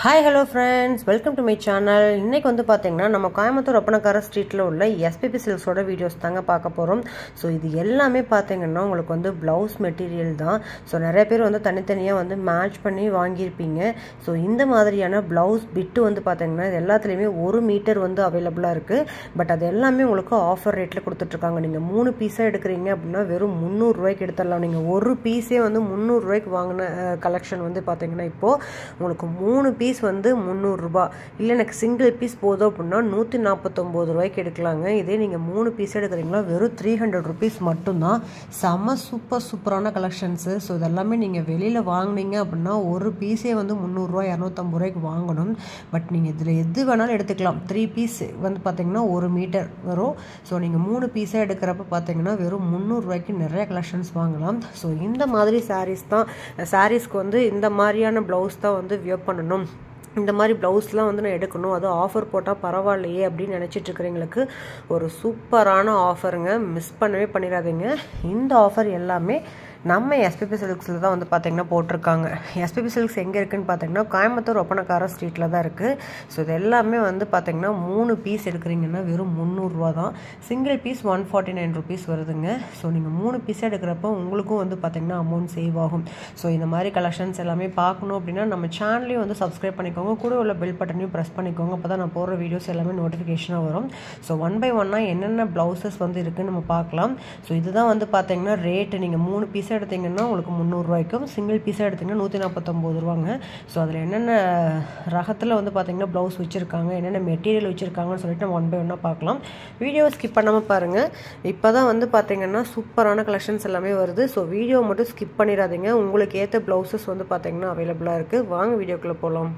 Hi hello friends, welcome to my channel. இன்னைக்கு வந்து பாத்தீங்கன்னா நம்ம கோயம்புத்தூர் ஒப்பனக்கார ஸ்ட்ரீட்ல உள்ள SPP Silks ஓட வீடியோஸ் தாங்க பார்க்க போறோம். சோ இது எல்லாமே பாத்தீங்கன்னா உங்களுக்கு வந்து ப்лауஸ் மெட்டீரியல் தான். சோ நிறைய பேர் வந்து தனித்தனியா வந்து மேட்ச் பண்ணி வாங்கி இருப்பீங்க. சோ இந்த மாதிரியான ப்лауஸ் பிட் வந்து பாத்தீங்கன்னா எல்லாத்துலயுமே 1 மீட்டர் வந்து அவேலபிளா இருக்கு. பட் அது எல்லாமே உங்களுக்கு ஆஃபர் ரேட்ல கொடுத்துட்டு இருக்காங்க. நீங்க 3 பீஸா எடுக்கறீங்க அப்படினா வெறும் 300 ரூபாய்க்கு எடுத்துறலாம். நீங்க ஒரு பீஸே வந்து 300 ரூபாய்க்கு வாங்குன கலெக்ஷன் வந்து பாத்தீங்கன்னா இப்போ உங்களுக்கு 3 பீஸ் வந்து 300 ரூபாய் இல்ல எனக்கு சிங்கிள் பீஸ் போதும் அப்படினா 149 ரூபாய்க்கு எடுக்கலாங்க. இதே நீங்க 3 பீஸ் எடுக்கறீங்களா வெறும் 300 ரூபீஸ் மட்டும் தான். செம சூப்பரான கலெக்ஷன்ஸ். சோ இதெல்லாம் நீங்க வெளியில வாங்குனீங்க அப்படினா ஒரு பீஸே வந்து 300 ரூபாய் 250 ரூபாய்க்கு வாங்கணும். பட் நீங்க இதுல எது வேணாலும் எடுத்துக்கலாம். 3 பீஸ் வந்து பாத்தீங்கன்னா 1 மீட்டர் வரும். சோ நீங்க 3 பீஸா எடுக்கறப்ப பாத்தீங்கன்னா வெறும் 300 ரூபாய்க்கு நிறைய கலெக்ஷன்ஸ் வாங்கலாம். சோ இந்த மாதிரி சாரீஸ்க்கு வந்து இந்த மாதிரியான ப்лауஸ் தான் வந்து வியர் பண்ணனும். இந்த மாதிரி ப்лауஸ்லாம் வந்து நான் எடுக்கணும், அது ஆஃபர் போட்டா பரவாயில்லையே அப்படின்னு நினைச்சிட்டு இருக்கறவங்களுக்கு ஒரு சூப்பரான ஆஃபருங்க. மிஸ் பண்ணவே பண்ணிராதீங்க. இந்த ஆஃபர் எல்லாமே நம்ம SPP Silksல தான் வந்து பாத்தீங்கன்னா போட்டுருக்காங்க. SPP Silks எங்க இருக்குன்னு பாத்தீங்கன்னா கோயம்புத்தூர் ஒப்பனக்கார ஸ்ட்ரீட்ல தான் இருக்கு. சோ இது எல்லாமே வந்து பாத்தீங்கன்னா 3 பீஸ் எடுக்கறீங்கன்னா வெறும் 300 ரூபாய் தான். சிங்கிள் பீஸ் 149 ரூபீஸ் வருதுங்க. சோ நீங்க 3 பீஸ் எடுக்கறப்ப உங்களுக்கும் வந்து பாத்தீங்கன்னா அமௌண்ட் சேவ் ஆகும். சோ இந்த மாதிரி கலெக்ஷன்ஸ் எல்லாமே பார்க்கணும் அப்படினா நம்ம சேனலையும் வந்து சப்ஸ்கிரைப் பண்ணிக்கோங்க. கூட உள்ள பெல் பட்டனையும் பிரஸ் பண்ணிக்கோங்க. அப்பதான் நான் போடுற வீடியோஸ் எல்லாமே நோட்டிஃபிகேஷனா வரும். சோ 1 by 1 என்னென்ன ப்лауசஸ் வந்து இருக்குன்னு நம்ம பார்க்கலாம். சோ இதுதான் வந்து பாத்தீங்கன்னா ரேட். நீங்க 3 பீஸ் எடுத்தீங்கன்னா உங்களுக்கு 300 ரூபாய்க்கும், சிங்கிள் பீஸா எடுத்தீங்கன்னா 149 ரூபாங்க. சோ அதுல என்னென்ன ரகத்துல வந்து பாத்தீங்கன்னா ப்лауஸ் வச்சிருக்காங்க, என்னென்ன மெட்டீரியல் வச்சிருக்காங்கன்னு சொல்லிட்டு நம்ம 1 by 1 பார்க்கலாம். வீடியோ ஸ்கிப் பண்ணாம பாருங்க. இப்பதான் வந்து பாத்தீங்கன்னா சூப்பரான கலெக்ஷன்ஸ் எல்லாமே வருது. சோ வீடியோ மட்டும் ஸ்கிப் பண்ணிராதீங்க. உங்களுக்கு ஏத்த ப்лауசஸ் வந்து பாத்தீங்கன்னா அவேலபிளா இருக்கு. வாங்க வீடியோக்குள்ள போலாம்.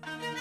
you.